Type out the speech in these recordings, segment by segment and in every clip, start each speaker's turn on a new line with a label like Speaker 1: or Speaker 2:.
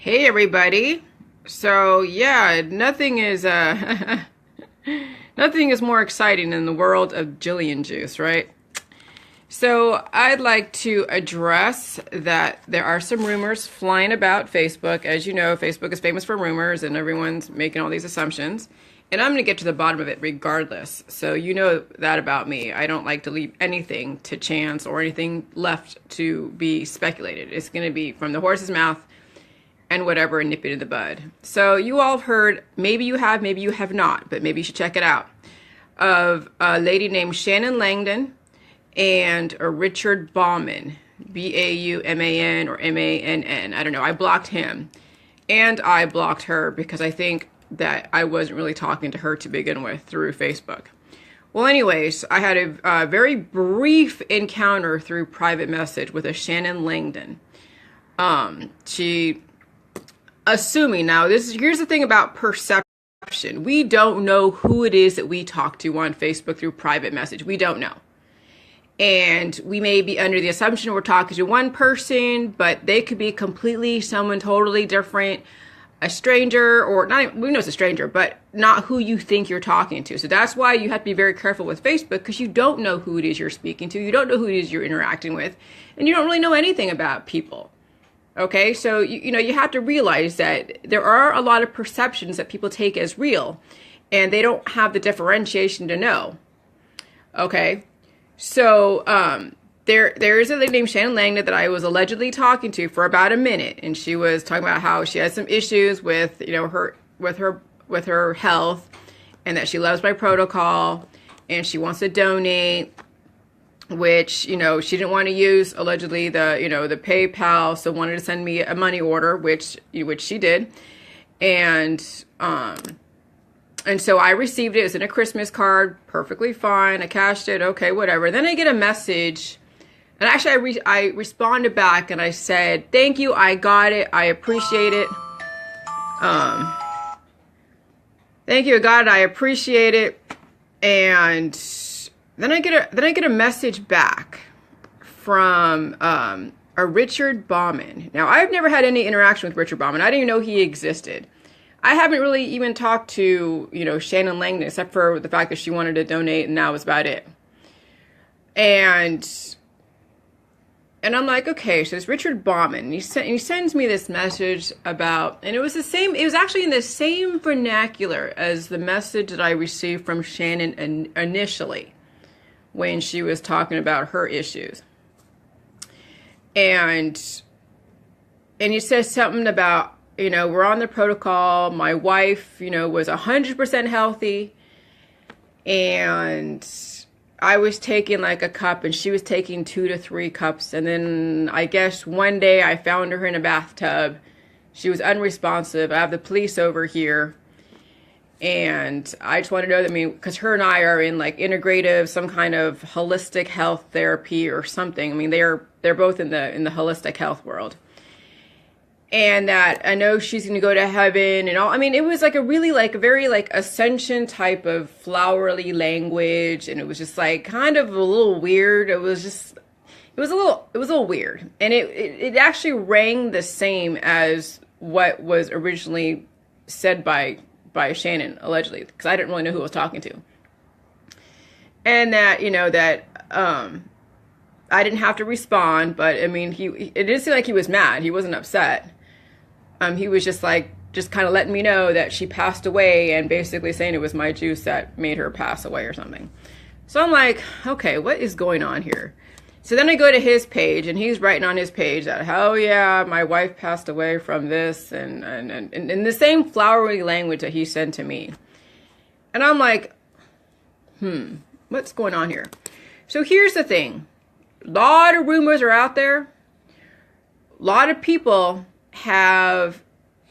Speaker 1: Hey everybody. So yeah, nothing is nothing is more exciting in the world of Jillian juice, right? So I'd like to address that there are some rumors flying about Facebook. As you know, Facebook is famous for rumors and everyone's making all these assumptions. And I'm going to get to the bottom of it regardless. So you know that about me. I don't like to leave anything to chance or anything left to be speculated. It's going to be from the horse's mouth and whatever, and nip it in the bud. So you all have heard, maybe you have, maybe you have not, but maybe you should check it out, of a lady named Shannon Langdon and a Richard Bauman, B-A-U-M-A-N or M-A-N-N. I don't know. I blocked him and I blocked her because I think that I wasn't really talking to her to begin with through Facebook. Well, anyways, I had a very brief encounter through private message with a Shannon Langdon. She assuming now here's the thing about perception. We don't know who it is that we talk to on Facebook through private message. We don't know. And we may be under the assumption we're talking to one person, but they could be completely someone totally different, a stranger, or not even, we know it's a stranger, but not who you think you're talking to. So that's why you have to be very careful with Facebook, because you don't know who it is you're speaking to. You don't know who it is you're interacting with, and you don't really know anything about people. Okay, so you have to realize that there are a lot of perceptions that people take as real, and they don't have the differentiation to know. Okay, so there is a lady named Shannon Langdon that I was allegedly talking to for about a minute, and she was talking about how she has some issues with her health, and that she loves my protocol, and she wants to donate. Which, she didn't want to use allegedly the PayPal, so wanted to send me a money order, which she did. And so I received it. It was in a Christmas card, perfectly fine. I cashed it, okay, whatever. Then I get a message, and actually I responded back and I said, "Thank you, I got it, I appreciate it. Thank you, I got it, I appreciate it." And then I get a message back from a Richard Bauman. Now, I've never had any interaction with Richard Bauman. I didn't even know he existed. I haven't really even talked to, Shannon Langdon, except for the fact that she wanted to donate, and that was about it. And I'm like, okay, so it's Richard Bauman. He sends me this message about, and it was actually in the same vernacular as the message that I received from Shannon initially, when she was talking about her issues. And he says something about, we're on the protocol. My wife, was 100% healthy. And I was taking like a cup and she was taking 2 to 3 cups. And then I guess one day I found her in a bathtub. She was unresponsive. I have the police over here. And I just want to know that, because her and I are in like integrative, some kind of holistic health therapy or something. They're both in the holistic health world. And that I know she's going to go to heaven and all. It was like a really like a very like ascension type of flowery language. And it was just like kind of a little weird. It was a little weird. And it actually rang the same as what was originally said by Shannon, allegedly, because I didn't really know who I was talking to. And that, I didn't have to respond, but it didn't seem like he was mad. He wasn't upset. He was just kind of letting me know that she passed away and basically saying it was my juice that made her pass away or something. So I'm like, okay, what is going on here? So then I go to his page, and he's writing on his page that, oh yeah, my wife passed away from this, and in the same flowery language that he sent to me. And I'm like, what's going on here? So here's the thing. A lot of rumors are out there. A lot of people have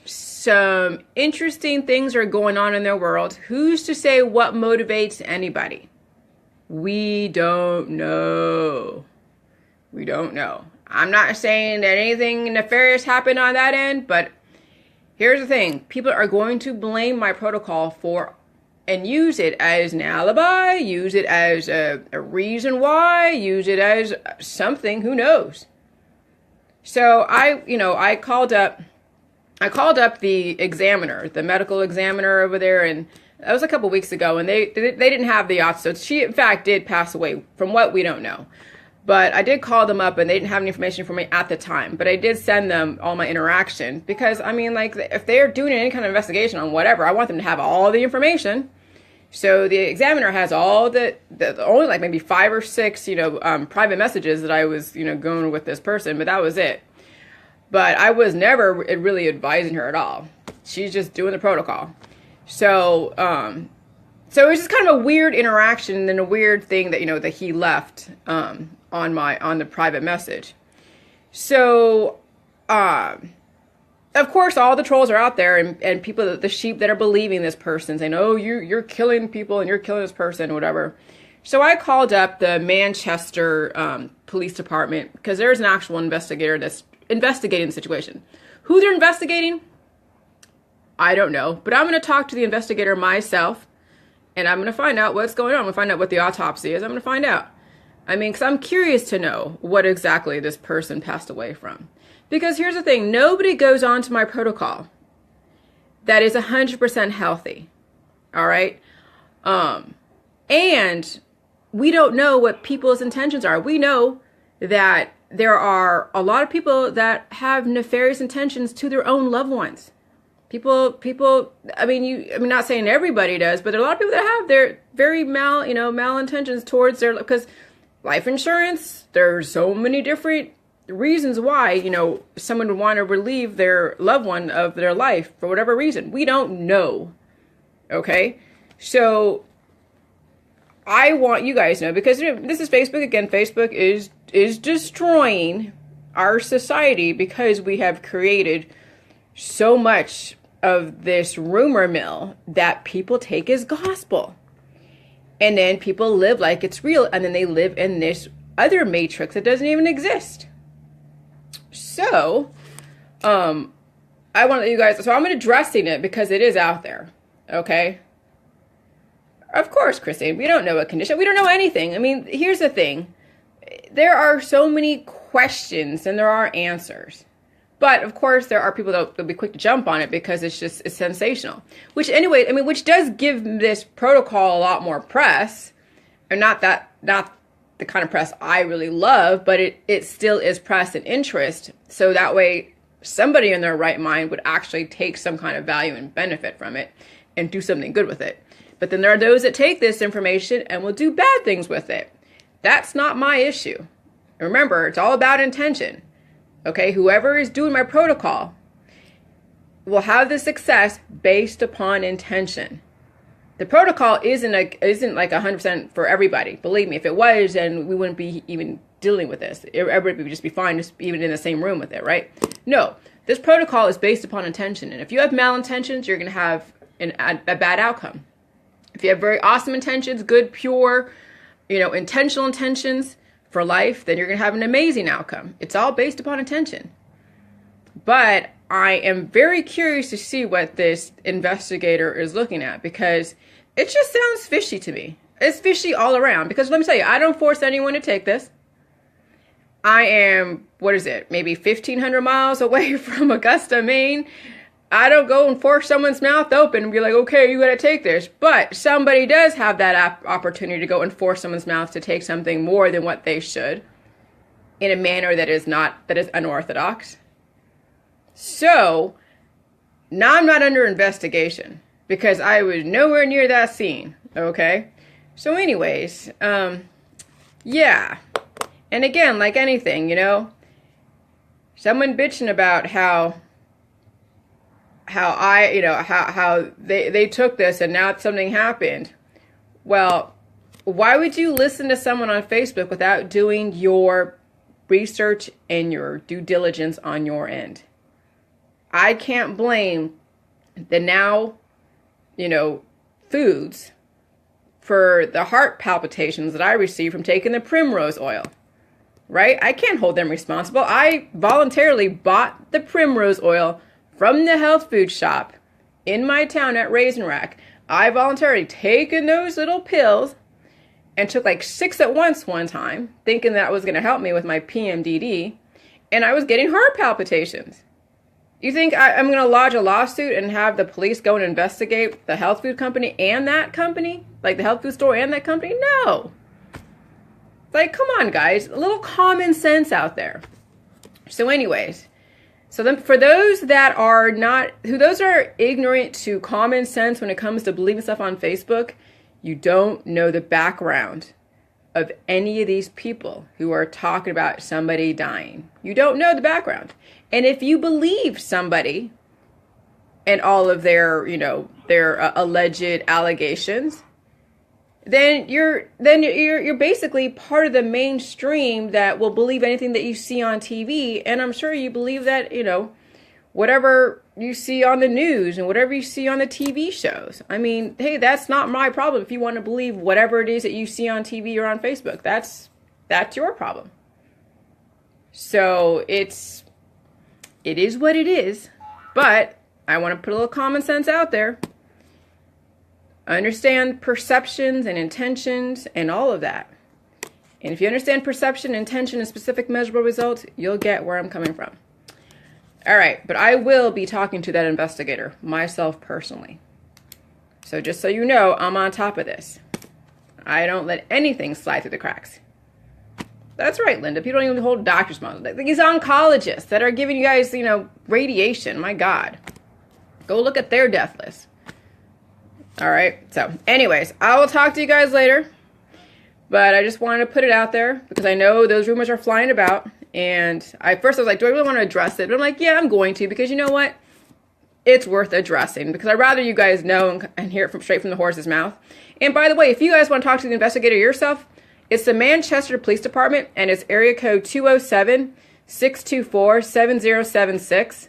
Speaker 1: some interesting things are going on in their world. Who's to say what motivates anybody? We don't know. We don't know. I'm not saying that anything nefarious happened on that end, but here's the thing. People are going to blame my protocol for and use it as an alibi, use it as a reason why, use it as something, who knows. So I called up I called up the examiner, the medical examiner over there, and that was a couple weeks ago, and they didn't have the odds. So she, in fact, did pass away, from what we don't know. But I did call them up, and they didn't have any information for me at the time. But I did send them all my interaction because, I mean, like, if they're doing any kind of investigation on whatever, I want them to have all the information. So the examiner has all the only like maybe 5 or 6, private messages that I was, going with this person, but that was it. But I was never really advising her at all. She's just doing the protocol. So, so it was just kind of a weird interaction and a weird thing that, that he left, on the private message. So, of course, all the trolls are out there, and people, the sheep that are believing this person, saying, oh, you're killing people and you're killing this person, whatever. So I called up the Manchester Police Department because there's an actual investigator that's investigating the situation. Who they're investigating, I don't know. But I'm going to talk to the investigator myself, and I'm going to find out what's going on. I'm going to find out what the autopsy is. I'm going to find out. I mean, because I'm curious to know what exactly this person passed away from. Because here's the thing, nobody goes on to my protocol that is 100% healthy, all right? And we don't know what people's intentions are. We know that there are a lot of people that have nefarious intentions to their own loved ones. People, I mean, not saying everybody does, but there are a lot of people that have their very malintentions towards their, because life insurance, there's so many different reasons why, someone would want to relieve their loved one of their life for whatever reason. We don't know. Okay? So I want you guys to know, because this is Facebook. Again, Facebook is destroying our society because we have created so much of this rumor mill that people take as gospel. And then people live like it's real, and then they live in this other matrix that doesn't even exist. So, I want to let you guys, so I'm addressing it because it is out there, okay? Of course, Christine, we don't know what condition, we don't know anything. I mean, here's the thing. There are so many questions and there are answers. But, of course, there are people that will be quick to jump on it because it's sensational. Which, anyway, I mean, which does give this protocol a lot more press. And not the kind of press I really love, but it still is press and interest. So that way, somebody in their right mind would actually take some kind of value and benefit from it and do something good with it. But then there are those that take this information and will do bad things with it. That's not my issue. Remember, it's all about intention. Okay, whoever is doing my protocol will have the success based upon intention. The protocol isn't like 100% for everybody. Believe me, if it was, then we wouldn't be even dealing with this. Everybody would just be fine, just even in the same room with it, right? No, this protocol is based upon intention. And if you have malintentions, you're going to have a bad outcome. If you have very awesome intentions, good, pure, intentional intentions for life, then you're going to have an amazing outcome. It's all based upon intention. But I am very curious to see what this investigator is looking at, because it just sounds fishy to me. It's fishy all around, because let me tell you, I don't force anyone to take this. I am, maybe 1,500 miles away from Augusta, Maine. I don't go and force someone's mouth open and be like, okay, you got to take this. But somebody does have that opportunity to go and force someone's mouth to take something more than what they should in a manner that is unorthodox. So now I'm not under investigation because I was nowhere near that scene. Okay. So anyways, yeah. And again, like anything, someone bitching about how they took this and now something happened. Well, why would you listen to someone on Facebook without doing your research and your due diligence on your end? I can't blame the now, foods for the heart palpitations that I received from taking the primrose oil, right? I can't hold them responsible. I voluntarily bought the primrose oil from the health food shop in my town at Raisin Rack. I voluntarily taken those little pills and took like 6 at once one time, thinking that was going to help me with my PMDD, and I was getting heart palpitations. You think I'm going to lodge a lawsuit and have the police go and investigate the health food company and that company? Like the health food store and that company? No. Like, come on, guys. A little common sense out there. So anyways, so then for those that are those are ignorant to common sense when it comes to believing stuff on Facebook, you don't know the background of any of these people who are talking about somebody dying. You don't know the background. And if you believe somebody and all of their, their alleged allegations, then you're basically part of the mainstream that will believe anything that you see on TV. And I'm sure you believe that, whatever you see on the news and whatever you see on the TV shows. I mean, hey, that's not my problem. If you want to believe whatever it is that you see on TV or on Facebook, that's your problem. So it is what it is. But I want to put a little common sense out there. Understand perceptions and intentions and all of that. And if you understand perception, intention, and specific measurable results, you'll get where I'm coming from. All right, but I will be talking to that investigator myself personally. So just so you know, I'm on top of this. I don't let anything slide through the cracks. That's right, Linda. People don't even hold doctors' mouths. These oncologists that are giving you guys, radiation. My God. Go look at their death list. All right. So anyways, I will talk to you guys later. But I just wanted to put it out there because I know those rumors are flying about. And first I was like, do I really want to address it? But I'm like, yeah, I'm going to, because you know what? It's worth addressing because I'd rather you guys know and hear it straight from the horse's mouth. And by the way, if you guys want to talk to the investigator yourself, it's the Manchester Police Department and it's area code 207-624-7076.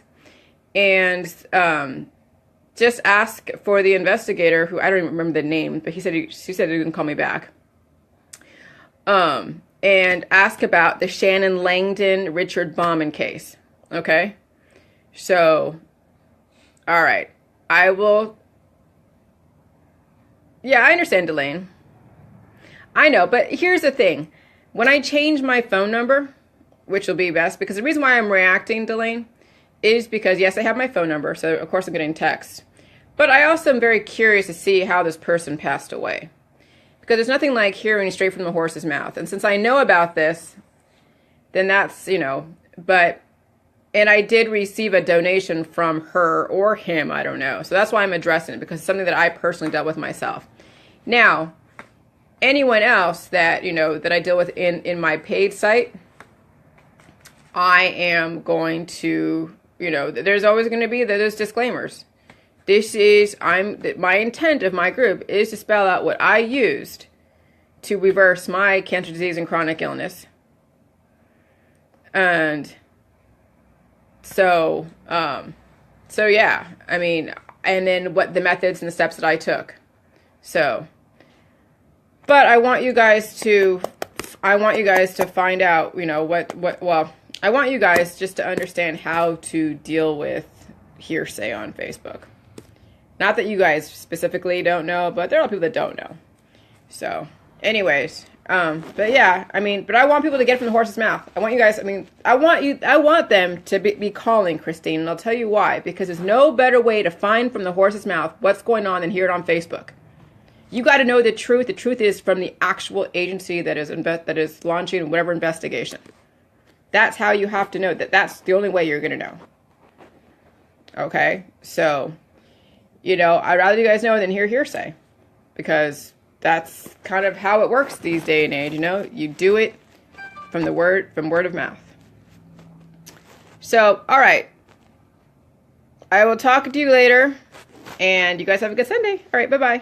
Speaker 1: And just ask for the investigator, who I don't even remember the name, but she said he can call me back. And ask about the Shannon Langdon Richard Bauman case. Okay? So, all right. I will. Yeah, I understand, Delane. I know, but here's the thing. When I change my phone number, which will be best, because the reason why I'm reacting, Delane, is because, yes, I have my phone number, so of course I'm getting text. But I also am very curious to see how this person passed away. Because there's nothing like hearing straight from the horse's mouth. And since I know about this, then that's, but, and I did receive a donation from her or him, I don't know. So that's why I'm addressing it, because it's something that I personally dealt with myself. Now, anyone else that, that I deal with in my paid site, I am going to, there's always going to be those disclaimers. My intent of my group is to spell out what I used to reverse my cancer, disease, and chronic illness. And so yeah, I mean, and then what the methods and the steps that I took. So, but I want you guys to find out, well, I want you guys just to understand how to deal with hearsay on Facebook. Not that you guys specifically don't know, but there are a lot of people that don't know. So, anyways, but yeah, I mean, but I want people to get it from the horse's mouth. I want you guys, I want them to be calling Christine, and I'll tell you why. Because there's no better way to find from the horse's mouth what's going on than hear it on Facebook. You got to know the truth. The truth is from the actual agency that is launching whatever investigation. That's how you have to know that. That's the only way you're going to know. Okay, so, I'd rather you guys know than hear hearsay, because that's kind of how it works these day and age. You do it from word of mouth. So, all right, I will talk to you later, and you guys have a good Sunday. All right, bye-bye.